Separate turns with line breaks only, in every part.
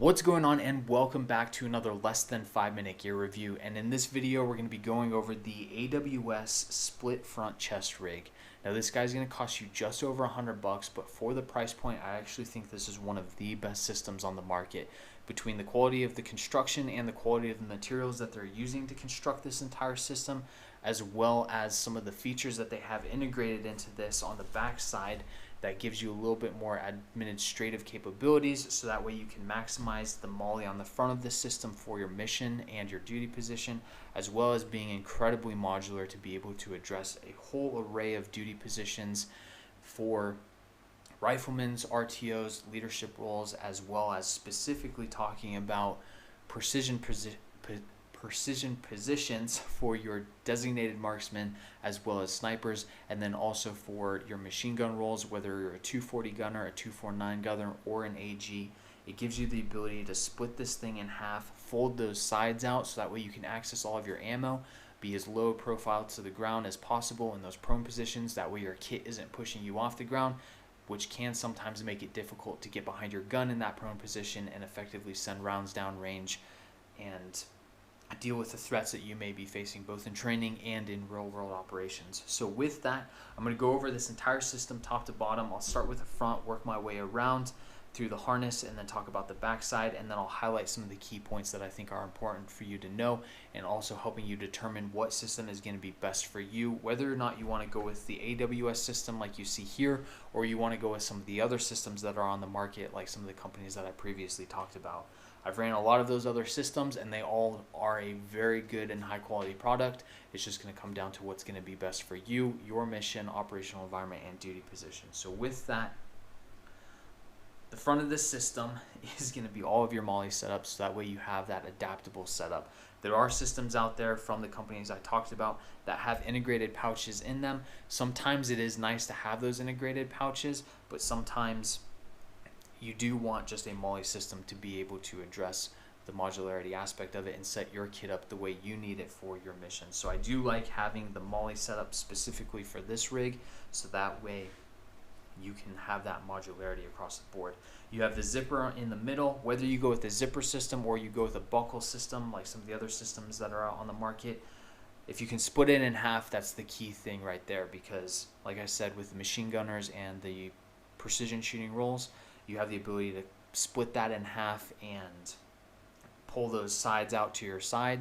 What's going on, and welcome back to another less than 5 minute gear review. And in this video we're going to be going over the AWS split front chest rig. Now this guy's going to cost you just over $100, but for the price point I actually think this is one of the best systems on the market. Between the quality of the construction and the quality of the materials that they're using to construct this entire system, as well as some of the features that they have integrated into this on the back side, that gives you a little bit more administrative capabilities, so that way you can maximize the MOLLE on the front of the system for your mission and your duty position, as well as being incredibly modular to be able to address a whole array of duty positions for riflemen's, RTOs, leadership roles, as well as specifically talking about precision positions for your designated marksmen, as well as snipers, and then also for your machine gun roles, whether you're a 240 gunner, a 249 gunner, or an AG. It gives you the ability to split this thing in half, fold those sides out so that way you can access all of your ammo, be as low profile to the ground as possible in those prone positions. That way your kit isn't pushing you off the ground, which can sometimes make it difficult to get behind your gun in that prone position and effectively send rounds down range and deal with the threats that you may be facing both in training and in real world operations. So with that, I'm going to go over this entire system top to bottom. I'll start with the front, work my way around through the harness, and then talk about the backside, and then I'll highlight some of the key points that I think are important for you to know, and also helping you determine what system is going to be best for you, whether or not you want to go with the AWS system like you see here, or you want to go with some of the other systems that are on the market, like some of the companies that I previously talked about. I've ran a lot of those other systems, and they all are a very good and high quality product. It's just going to come down to what's going to be best for you, your mission, operational environment, and duty position. So with that, the front of this system is going to be all of your MOLLE setups, so that way you have that adaptable setup. There are systems out there from the companies I talked about that have integrated pouches in them. Sometimes it is nice to have those integrated pouches, but sometimes you do want just a MOLLE system to be able to address the modularity aspect of it and set your kit up the way you need it for your mission. So I do like having the MOLLE set up specifically for this rig, so that way you can have that modularity across the board. You have the zipper in the middle. Whether you go with the zipper system or you go with a buckle system like some of the other systems that are out on the market, if you can split it in half, that's the key thing right there, because like I said, with the machine gunners and the precision shooting roles, you have the ability to split that in half and pull those sides out to your side,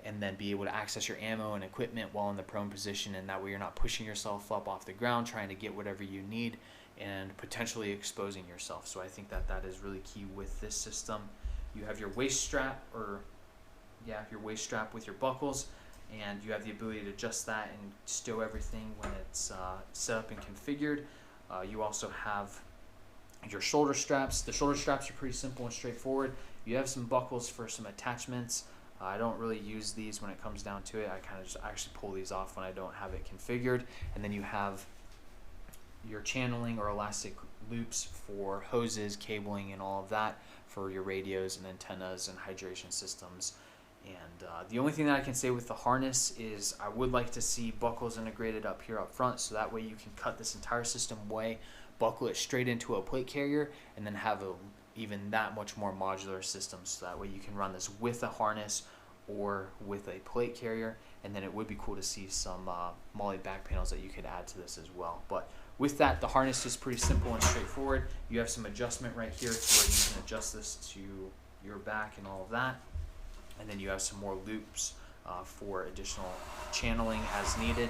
and then be able to access your ammo and equipment while in the prone position, and that way you're not pushing yourself up off the ground trying to get whatever you need and potentially exposing yourself. So I think that that is really key with this system. You have your waist strap, your waist strap with your buckles, and you have the ability to adjust that and stow everything when it's set up and configured. You also have your shoulder straps. The shoulder straps are pretty simple and straightforward. You have some buckles for some attachments. I don't really use these when it comes down to it. I kind of just actually pull these off when I don't have it configured. And then you have your channeling or elastic loops for hoses, cabling, and all of that for your radios and antennas and hydration systems. And the only thing that I can say with the harness is I would like to see buckles integrated up here up front, so that way you can cut this entire system away, buckle it straight into a plate carrier, and then have a even that much more modular system, so that way you can run this with a harness or with a plate carrier. And then it would be cool to see some MOLLE back panels that you could add to this as well. But with that, the harness is pretty simple and straightforward. You have some adjustment right here to where you can adjust this to your back and all of that. And then you have some more loops for additional channeling as needed.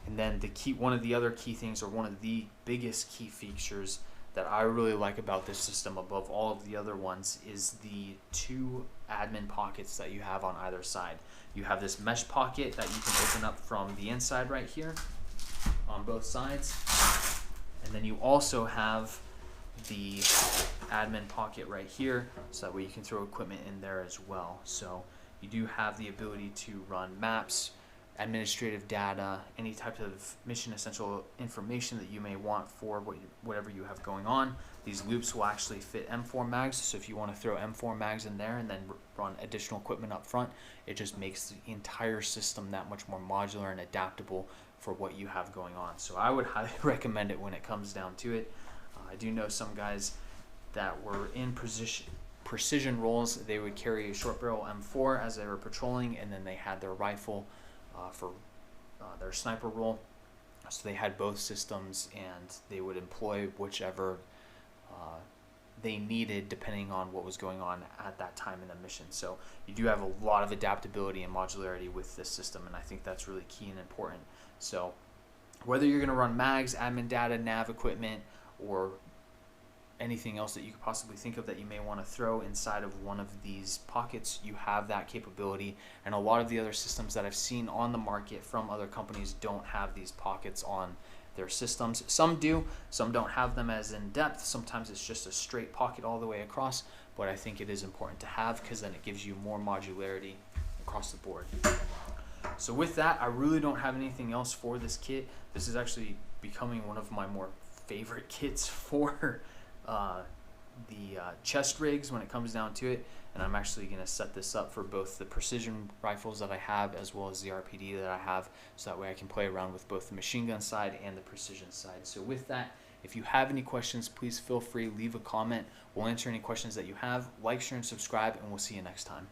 And then one of the other key things, or one of the biggest key features that I really like about this system above all of the other ones, is the two admin pockets that you have on either side. You have this mesh pocket that you can open up from the inside right here on both sides. And then you also have the admin pocket right here, so that way you can throw equipment in there as well. So you do have the ability to run maps, administrative data, any type of mission essential information that you may want for whatever you have going on. These loops will actually fit M4 mags, so if you want to throw M4 mags in there and then run additional equipment up front, it just makes the entire system that much more modular and adaptable for what you have going on. So I would highly recommend it when it comes down to it. I do know some guys that were in precision rolls, they would carry a short barrel M4 as they were patrolling, and then they had their rifle for their sniper roll. So they had both systems, and they would employ whichever they needed depending on what was going on at that time in the mission. So you do have a lot of adaptability and modularity with this system, and I think that's really key and important. So whether you're going to run mags, admin data, nav equipment, or anything else that you could possibly think of that you may want to throw inside of one of these pockets, you have that capability. And a lot of the other systems that I've seen on the market from other companies don't have these pockets on their systems. Some do, some don't have them as in depth. Sometimes it's just a straight pocket all the way across, but I think it is important to have because then it gives you more modularity across the board. So with that, I really don't have anything else for this kit. This is actually becoming one of my more favorite kits for the chest rigs when it comes down to it, and I'm actually going to set this up for both the precision rifles that I have as well as the RPD that I have, so that way I can play around with both the machine gun side and the precision side. So with that, if you have any questions, please feel free, leave a comment. We'll answer any questions that you have. Like, share, and subscribe, and we'll see you next time.